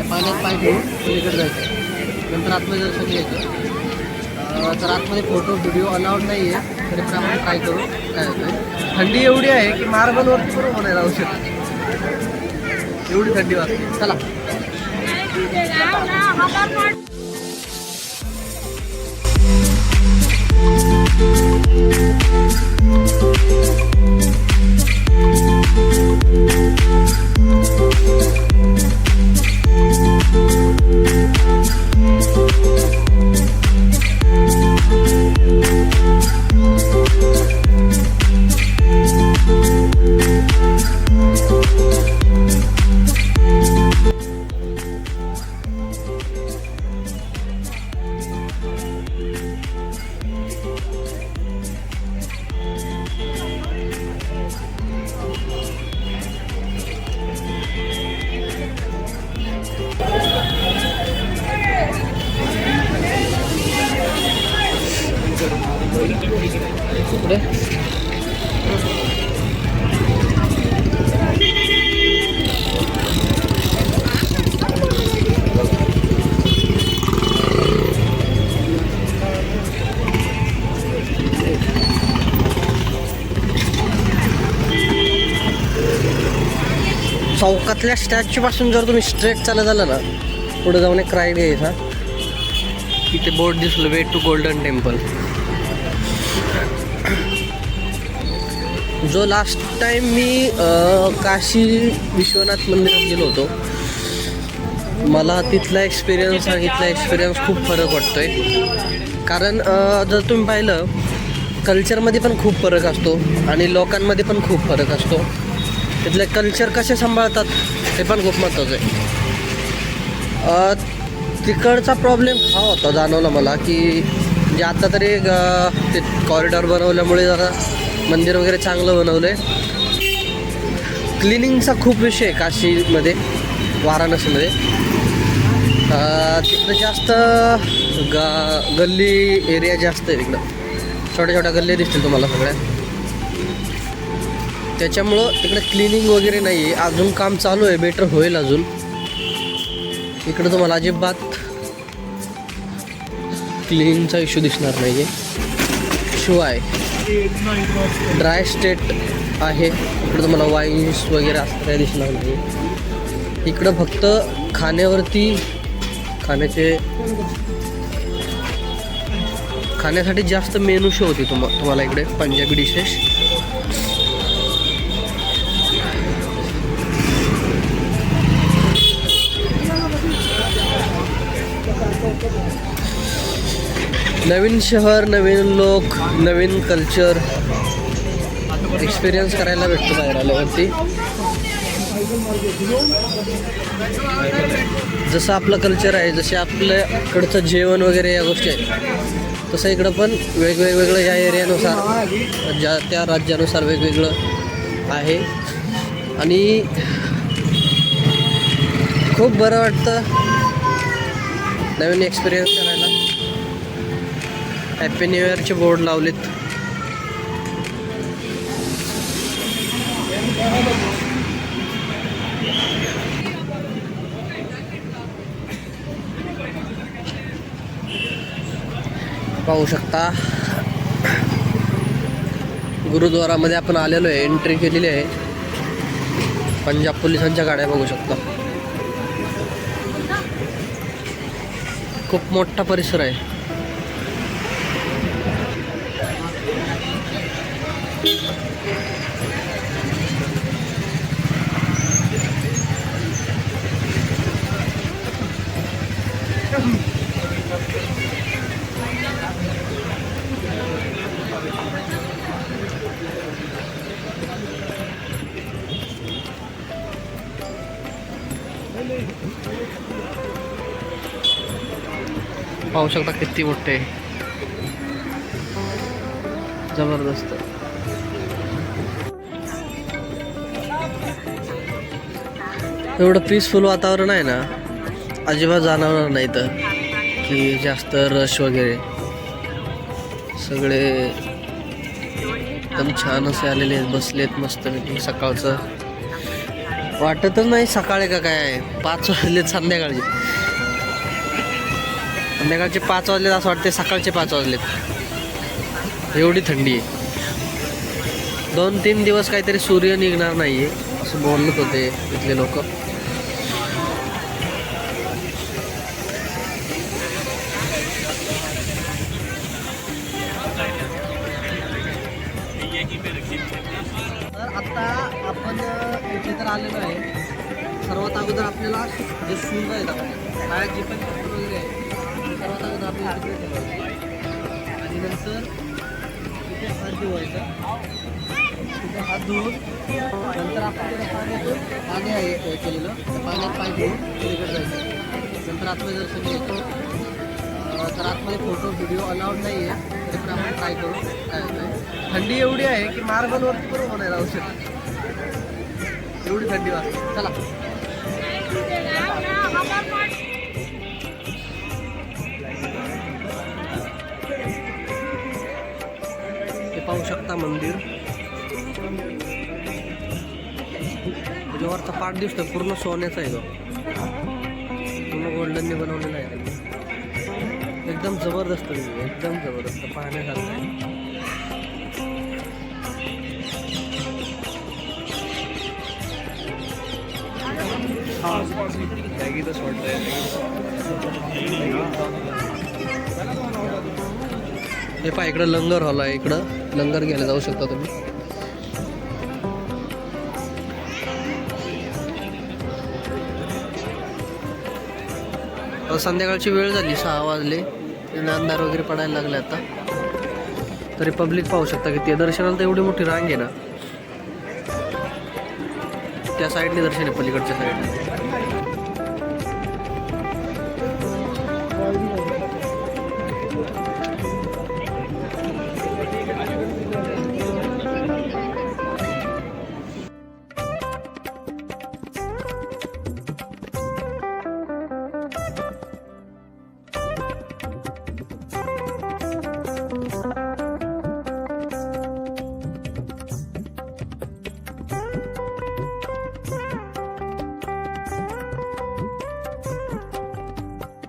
पाण्यात पाय ठेवून पलीकडे जायचं, नंतर आतमध्ये दर्शन घ्यायचं. तर आतमध्ये फोटो व्हिडिओ अलाउड नाही आहे, तरी पण आपण ट्राय करू काय होतं. थंडी एवढी आहे की मार्बलवरती पण उभं नाही राहू शकत, एवढी थंडी वाजते. चला. पुढे चौकातल्या स्टॅच्यू पासून जर तुम्ही स्ट्रेट चालत झालं ना, पुढे जाऊन एक राईड घ्यायचा. तिथे बोर्ड दिसलं, वे टू गोल्डन टेम्पल. जो लास्ट टाइम मी काशी विश्वनाथ मंदिरात गेलो होतो, मला तिथला एक्सपिरियन्स आणि इथला एक्सपिरियन्स खूप फरक वाटतोय. कारण जर तुम्ही पाहिलं, कल्चरमध्ये पण खूप फरक असतो आणि लोकांमध्ये पण खूप फरक असतो. तिथले कल्चर कसे सांभाळतात हे पण खूप महत्त्वाचं आहे. तिकडचा प्रॉब्लेम हा होता जाणवला मला, की म्हणजे आता तरी ते कॉरिडॉर बनवल्यामुळे जरा मंदिर वगैरे चांगलं बनवलं आहे. क्लिनिंगचा खूप विषय आहे काशीमध्ये, वाराणसीमध्ये. तिकडं जास्त गल्ली एरिया जास्त आहे तिकडं, छोट्या छोट्या गल्ली दिसतील तुम्हाला सगळ्या. त्याच्यामुळं तिकडे क्लिनिंग वगैरे नाही आहे. अजून काम चालू आहे, बेटर होईल अजून. इकडं तुम्हाला अजिबात क्लिनिंगचा इश्यू दिसणार नाही आहे. शिवाय ड्राय स्टेट आहे, इकडं तुम्हाला वाईन्स वगैरे असं काही दिसणार नाही. इकडं फक्त खाण्यासाठी जास्त मेनू शो होती तुम्हाला इकडे, पंजाबी डिशेस. नवीन शहर, नवीन लोक, नवीन कल्चर एक्सपिरियन्स करायला भेटतो बाहेर आल्यावरती. जसं आपलं कल्चर आहे, जसे आपल्याकडचं जेवण वगैरे या गोष्टी आहेत, तसं इकडं पण वेगवेगळं या एरियानुसार, त्या राज्यानुसार वेगवेगळं आहे. आणि खूप बरं वाटतं नवीन एक्सपिरियन्स करायला. हॅपी न्यू इयरचे बोर्ड लावलेत. पाहू शकता गुरुद्वारामध्ये आपण आलेलो आहे, एंट्री केलेली आहे. पंजाब पोलिसांच्या गाड्या बघू शकता. खूप मोठा परिसर आहे. पाहू शकता किती मोठे, जबरदस्त. एवढं पीसफुल वातावरण आहे ना, अजिबात जाणवणार नाही तर की जास्त रश वगैरे. सगळे एकदम छान असे आलेले आहेत, बसलेत मस्तपैकी. सकाळचं वाटतच नाही सकाळी का काय आहे. 5 वाजलेत संध्याकाळचे. संध्याकाळचे 5 वाजलेत असं वाटते सकाळचे 5 वाजलेत. एवढी थंडी आहे. 2-3 दिवस काहीतरी सूर्य निघणार नाही आहे असं बोलत होते इथले लोक. तर आता आपण इथे तर आलेलो आहे. सर्वात अगोदर आपल्याला जे शूज आहेत आपल्या जी पण वगैरे आहे सर्वात अगोदर आपल्याला तिकडे ठेवायचे आणि नंतर तिथे हात धुवायचा. तिथे हात धुवून नंतर आपण पाणी आहे केलेलं पाण्यात पाय धुवून तिकडे जायचं. नंतर आतमध्ये दर्शन घ्यायचं. तर आतमध्ये फोटो व्हिडिओ अलाउड नाही आहे तरी पण आपण ट्राय करू काय होतं आहे. थंडी एवढी आहे की मार्बलवरती बरोबर नाही राहू शकत. एवढी थंडी वाजते. चला हे पाहू शकता मंदिर. त्याच्यावरचा पाठ दिसतो पूर्ण सोन्याचा आहे. तो पूर्ण गोल्डनने बनवलेला आहे त्यांनी. एकदम जबरदस्त एकदम जबरदस्त पाहण्यासारखं आहे. हे पहा इकडं लंगर हॉल आहे. इकडं लंगर घ्यायला जाऊ शकता तुम्ही. संध्याकाळची वेळ झाली 6 वाजले. अंधार वगैरे पडायला लागले आता. तरी पब्लिक पाहू शकता की ते दर्शनाला तर एवढी मोठी रांग आहे ना. त्या साईडने दर्शन आहे पलीकडच्या साईडने.